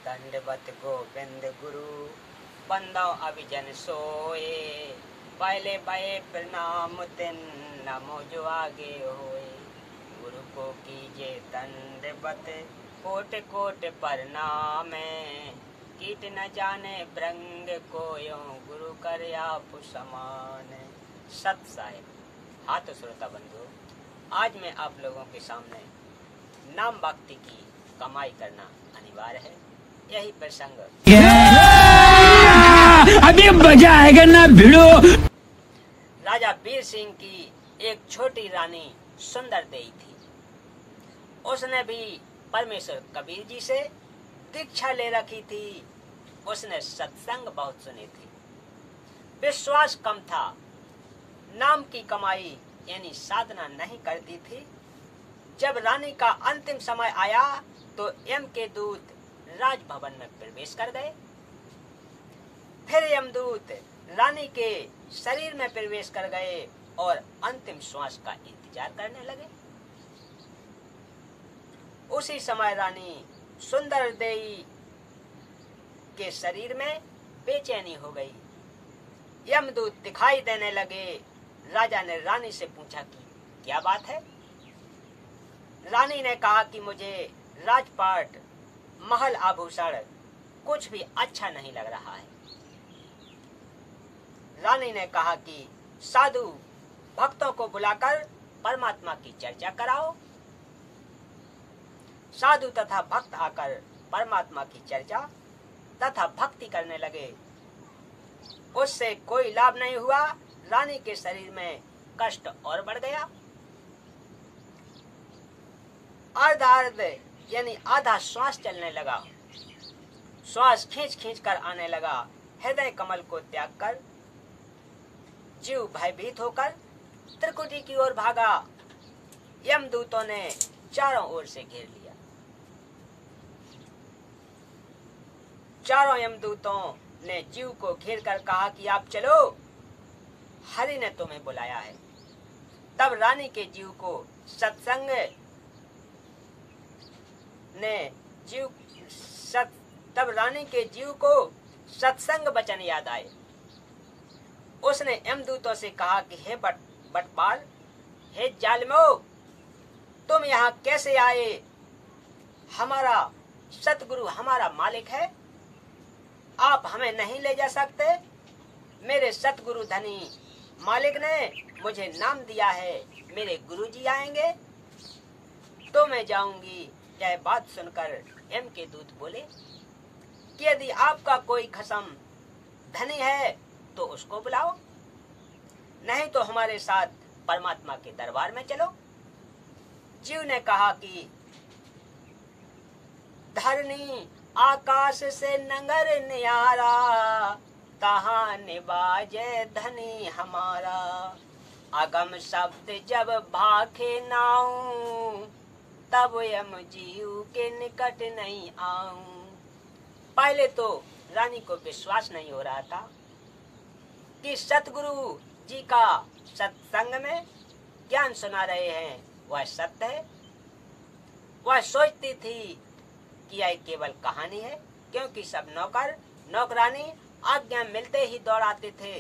दंडवत गोविंद गुरु बंदो अभिजन सोए। पहले बये प्रणाम तिन नमो जो आगे होए। गुरु को कीजे दंडवत कोट कोट प्रणाम। कीट न जाने ब्रंग कोयो गुरु कर आप समान। सत साहिब। हाँ तो श्रोता बंधु, आज मैं आप लोगों के सामने नाम भक्ति की कमाई करना अनिवार्य है, यही प्रसंग अभी मजा आएगा ना भिड़ो। राजा वीर सिंह की एक छोटी रानी सुंदर देई थी। उसने भी परमेश्वर कबीर जी से दीक्षा ले रखी थी। उसने सत्संग बहुत सुनी थी। विश्वास कम था, नाम की कमाई यानी साधना नहीं करती थी। जब रानी का अंतिम समय आया तो यम के दूत राजभवन में प्रवेश कर गए। फिर यमदूत रानी के शरीर में प्रवेश कर गए और अंतिम श्वास का इंतजार करने लगे। उसी समय रानी सुंदर देई के शरीर में बेचैनी हो गई। यमदूत दिखाई देने लगे। राजा ने रानी से पूछा कि क्या बात है। रानी ने कहा कि मुझे राजपाट, महल आभूषण कुछ भी अच्छा नहीं लग रहा है। रानी ने कहा कि साधु भक्तों को बुलाकर परमात्मा की चर्चा कराओ। साधु तथा भक्त आकर परमात्मा की चर्चा तथा भक्ति करने लगे। उससे कोई लाभ नहीं हुआ। रानी के शरीर में कष्ट और बढ़ गया। अर्ध यानी आधा श्वास चलने लगा। श्वास खींच खींच कर आने लगा। हृदय कमल को त्याग कर जीव भयभीत होकर त्रिकुटी की ओर भागा। यमदूतों ने चारों ओर से घेर लिया। चारों यमदूतों ने जीव को घेर कर कहा कि आप चलो, हरि ने तुम्हें बुलाया है। तब रानी के जीव को सत्संग तब रानी के जीव को सत्संग वचन याद आए। उसने यमदूतों से कहा कि हे बटपाल, हे जालिमो, तुम यहाँ कैसे आए? हमारा सतगुरु हमारा मालिक है, आप हमें नहीं ले जा सकते। मेरे सतगुरु धनी मालिक ने मुझे नाम दिया है, मेरे गुरुजी आएंगे तो मैं जाऊंगी। यह बात सुनकर यम के दूत बोले कि यदि आपका कोई खसम धनी है तो उसको बुलाओ, नहीं तो हमारे साथ परमात्मा के दरबार में चलो। जीव ने कहा कि धरनी आकाश से नगर न्यारा, तहाँ निबाजे धनी हमारा। अगम शब्द जब भाखे नाऊं, तब यम जीव के निकट नहीं आऊं। पहले तो रानी को विश्वास नहीं हो रहा था कि सतगुरु जी का सत्संग में ज्ञान सुना रहे हैं वह सत्य है। वह सोचती थी कि यह केवल कहानी है, क्योंकि सब नौकर नौकरानी आज्ञा मिलते ही दौड़ाते थे।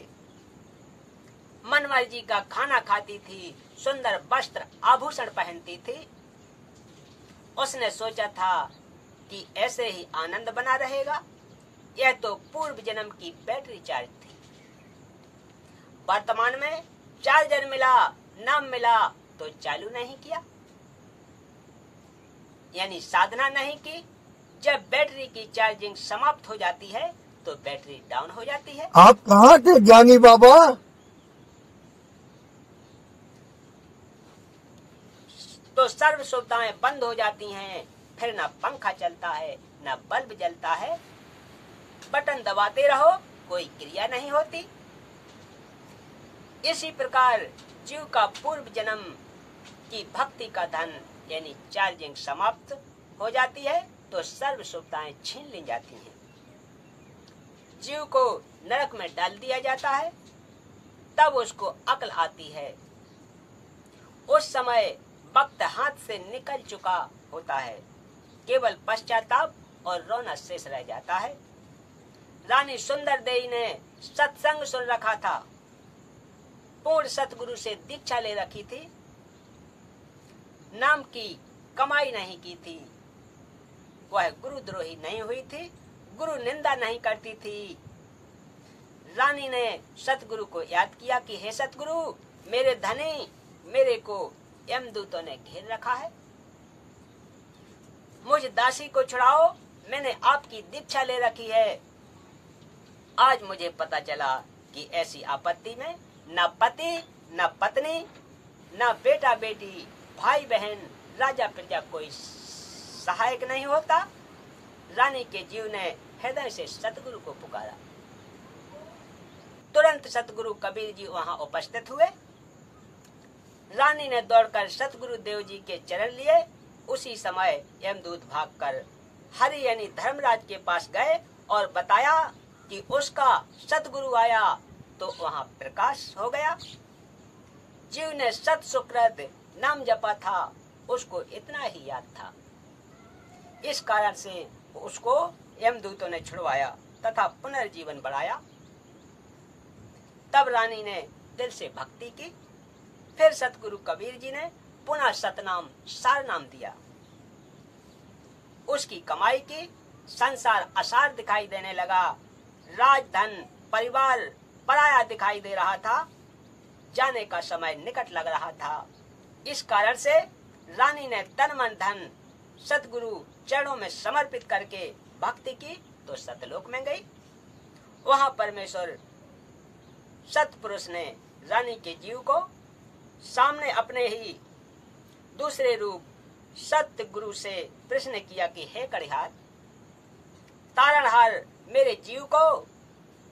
मनमर्जी का खाना खाती थी, सुंदर वस्त्र आभूषण पहनती थी। उसने सोचा था कि ऐसे ही आनंद बना रहेगा। यह तो पूर्व जन्म की बैटरी चार्ज थी। वर्तमान में चार्जर मिला, नाम मिला तो चालू नहीं किया, यानी साधना नहीं की। जब बैटरी की चार्जिंग समाप्त हो जाती है तो बैटरी डाउन हो जाती है। आप कहाँ थे ज्ञानी बाबा? तो सर्व सुविधाएं बंद हो जाती हैं। फिर ना पंखा चलता है, ना बल्ब जलता है। बटन दबाते रहो, कोई क्रिया नहीं होती। इसी प्रकार जीव का पूर्व जन्म की भक्ति का धन यानी चार्जिंग समाप्त हो जाती है तो सर्व सुविधाएं छीन ली जाती हैं। जीव को नरक में डाल दिया जाता है। तब उसको अक्ल आती है। उस समय वक्त हाथ से निकल चुका होता है। केवल पश्चाताप और रोना शेष रह जाता है। रानी सुंदर देवी ने सत्संग सुन रखा था, पूर्ण सतगुरु से दीक्षा ले रखी थी, नाम की कमाई नहीं की थी, वह गुरुद्रोही नहीं हुई थी, गुरु निंदा नहीं करती थी। रानी ने सतगुरु को याद किया कि हे सतगुरु, मेरे धनी, मेरे को यमदूतों ने घेर रखा है, मुझ दासी को छुड़ाओ, मैंने आपकी दीक्षा ले रखी है। आज मुझे पता चला कि ऐसी आपत्ति में न पति, न पत्नी, न बेटा बेटी, भाई बहन, राजा प्रजा कोई सहायक नहीं होता। रानी के जीव ने हृदय से सतगुरु को पुकारा। तुरंत सतगुरु कबीर जी वहां उपस्थित हुए। रानी ने दौड़कर सतगुरु देव जी के चरण लिए। उसी समय यमदूत भागकर हरि यानी धर्मराज के पास गए और बताया कि उसका सतगुरु आया, तो वहां प्रकाश हो गया। जीव ने सत सुकृत नाम जपा था, उसको इतना ही याद था, इस कारण से उसको यमदूतों ने छुड़वाया तथा पुनर्जीवन बढ़ाया। तब रानी ने दिल से भक्ति की। फिर सतगुरु कबीर जी ने पुनः सतनाम सार नाम दिया। उसकी कमाई की, संसार असार दिखाई देने लगा, राजधन परिवार पराया दिखाई दे रहा था, जाने का समय निकट लग रहा था। इस कारण से रानी ने तन मन धन सतगुरु चरणों में समर्पित करके भक्ति की तो सतलोक में गई। वहां परमेश्वर सतपुरुष ने रानी के जीव को सामने अपने ही दूसरे रूप सत्य गुरु से प्रश्न किया कि हे कड़िहार, तारणहार, मेरे जीव को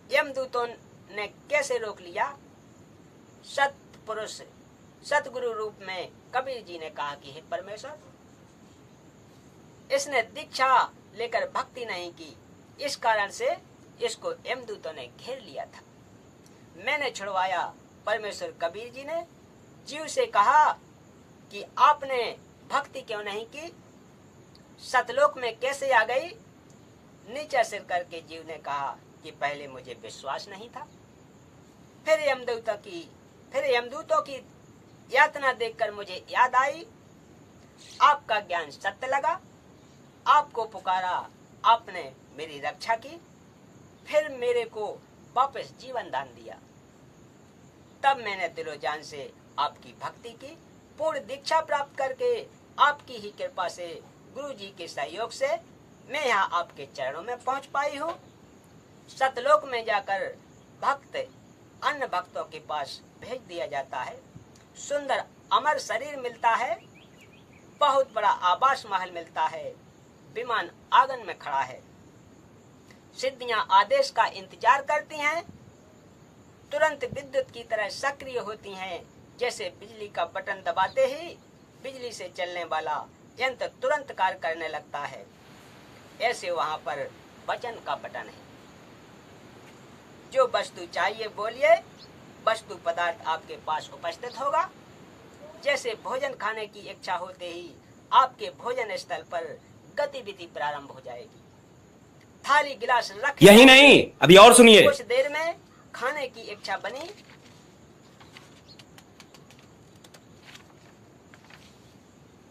यमदूतों ने कैसे रोक लिया? सतपुरुष सतगुरु रूप में कबीर जी ने कहा कि हे परमेश्वर, इसने दीक्षा लेकर भक्ति नहीं की, इस कारण से इसको यमदूतों ने घेर लिया था, मैंने छुड़वाया। परमेश्वर कबीर जी ने जीव से कहा कि आपने भक्ति क्यों नहीं की, सतलोक में कैसे आ गई? नीचा सिर करके जीव ने कहा कि पहले मुझे विश्वास नहीं था, फिर यमदूतों की यातना देखकर मुझे याद आई, आपका ज्ञान सत्य लगा, आपको पुकारा, आपने मेरी रक्षा की, फिर मेरे को वापस जीवन दान दिया। तब मैंने दिलो जान से आपकी भक्ति की, पूर्ण दीक्षा प्राप्त करके आपकी ही कृपा से, गुरु जी के सहयोग से मैं यहाँ आपके चरणों में पहुँच पाई हूँ। सतलोक में जाकर भक्त अन्य भक्तों के पास भेज दिया जाता है, सुंदर अमर शरीर मिलता है, बहुत बड़ा आवास महल मिलता है, विमान आंगन में खड़ा है, सिद्धियां आदेश का इंतजार करती हैं, तुरंत विद्युत की तरह सक्रिय होती हैं, जैसे बिजली का बटन दबाते ही बिजली से चलने वाला यंत्र तुरंत कार्य करने लगता है, ऐसे वहां पर वचन का बटन है। जो वस्तु चाहिए बोलिए, वस्तु पदार्थ आपके पास उपस्थित होगा। जैसे भोजन खाने की इच्छा होते ही आपके भोजन स्थल पर गतिविधि प्रारंभ हो जाएगी। थाली गिलास रख, यही नहीं, अभी और सुनिए। कुछ देर में खाने की इच्छा बनी,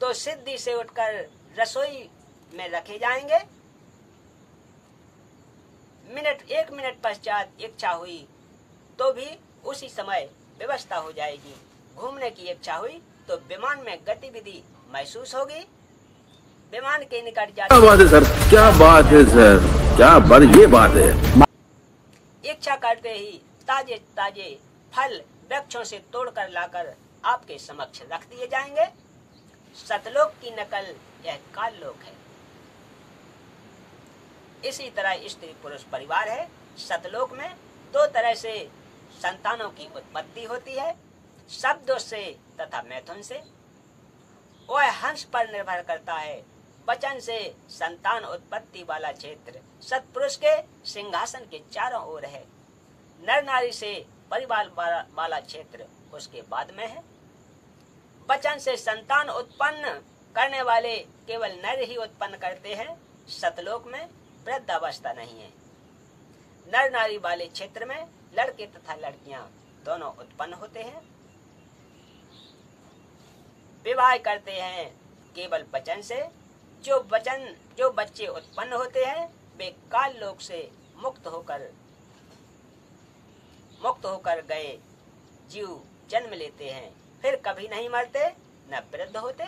तो सिद्धि से उठकर रसोई में रखे जाएंगे। एक मिनट पश्चात इच्छा हुई तो भी उसी समय व्यवस्था हो जाएगी। घूमने की इच्छा हुई तो विमान में गतिविधि महसूस होगी। विमान के निकट जाते, क्या बात है सर, क्या बात है सर, क्या बात, ये बात है। इच्छा करते ही ताजे ताजे फल वृक्षों से तोड़कर लाकर आपके समक्ष रख दिए जाएंगे। सतलोक की नकल यह काललोक है। इसी तरह स्त्री पुरुष परिवार है। सतलोक में दो तरह से संतानों की उत्पत्ति होती है, शब्दों से तथा मैथुन से। वह हंस पर निर्भर करता है। वचन से संतान उत्पत्ति वाला क्षेत्र सतपुरुष के सिंहासन के चारों ओर है। नर नारी से परिवार वाला क्षेत्र उसके बाद में है। वचन से संतान उत्पन्न करने वाले केवल नर ही उत्पन्न करते हैं। सतलोक में वृद्धावस्था नहीं है। नर नारी वाले क्षेत्र में लड़के तथा लड़कियां दोनों उत्पन्न होते हैं। विवाह करते हैं केवल वचन से। जो बच्चे उत्पन्न होते हैं वे काल लोक से मुक्त होकर गए जीव जन्म लेते हैं, फिर कभी नहीं मरते न वृद्ध होते।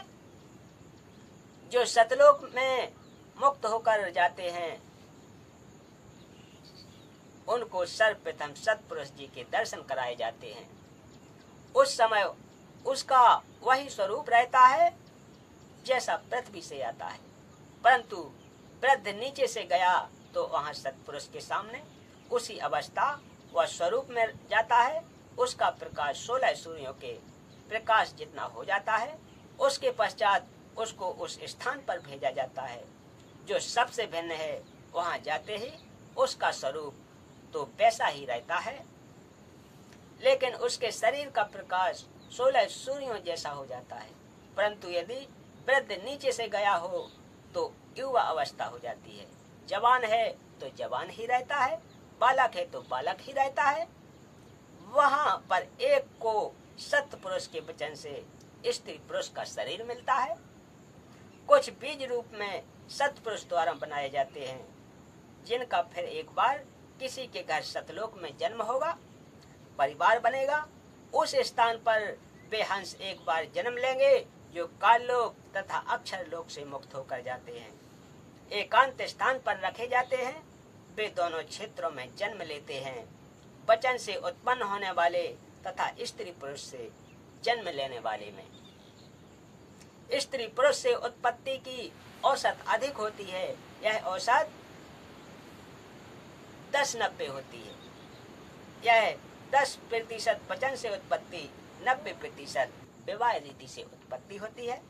जो सतलोक में मुक्त होकर जाते हैं उनको सर्वप्रथम सतपुरुष जी के दर्शन कराए जाते हैं। उस समय उसका वही स्वरूप रहता है जैसा पृथ्वी से आता है, परंतु वृद्ध नीचे से गया तो वहां सतपुरुष के सामने उसी अवस्था व स्वरूप में जाता है। उसका प्रकाश 16 सूर्यों के प्रकाश जितना हो जाता है। उसके पश्चात उसको उस स्थान पर भेजा जाता है जो सबसे भिन्न है। वहां जाते ही उसका स्वरूप तो वैसा ही रहता है, लेकिन उसके शरीर का प्रकाश 16 सूर्यों जैसा हो जाता है। परंतु यदि वृद्ध नीचे से गया हो तो युवा अवस्था हो जाती है। जवान है तो जवान ही रहता है, बालक है तो बालक ही रहता है। वहां पर एक को सतपुरुष के वचन से स्त्री पुरुष का शरीर मिलता है। कुछ बीज रूप में सतपुरुष द्वारा बनाए जाते हैं, जिनका फिर एक बार किसी के घर सतलोक में जन्म होगा, परिवार बनेगा। उस स्थान पर वे हंस एक बार जन्म लेंगे जो काल लोक तथा अक्षर लोक से मुक्त होकर जाते हैं। एकांत स्थान पर रखे जाते हैं। वे दोनों क्षेत्रों में जन्म लेते हैं, वचन से उत्पन्न होने वाले तथा स्त्री पुरुष से जन्म लेने वाले में। स्त्री पुरुष से उत्पत्ति की औसत अधिक होती है। यह औसत 10-90 होती है। यह 10% वचन से उत्पत्ति, 90% विवाह रीति से उत्पत्ति होती है।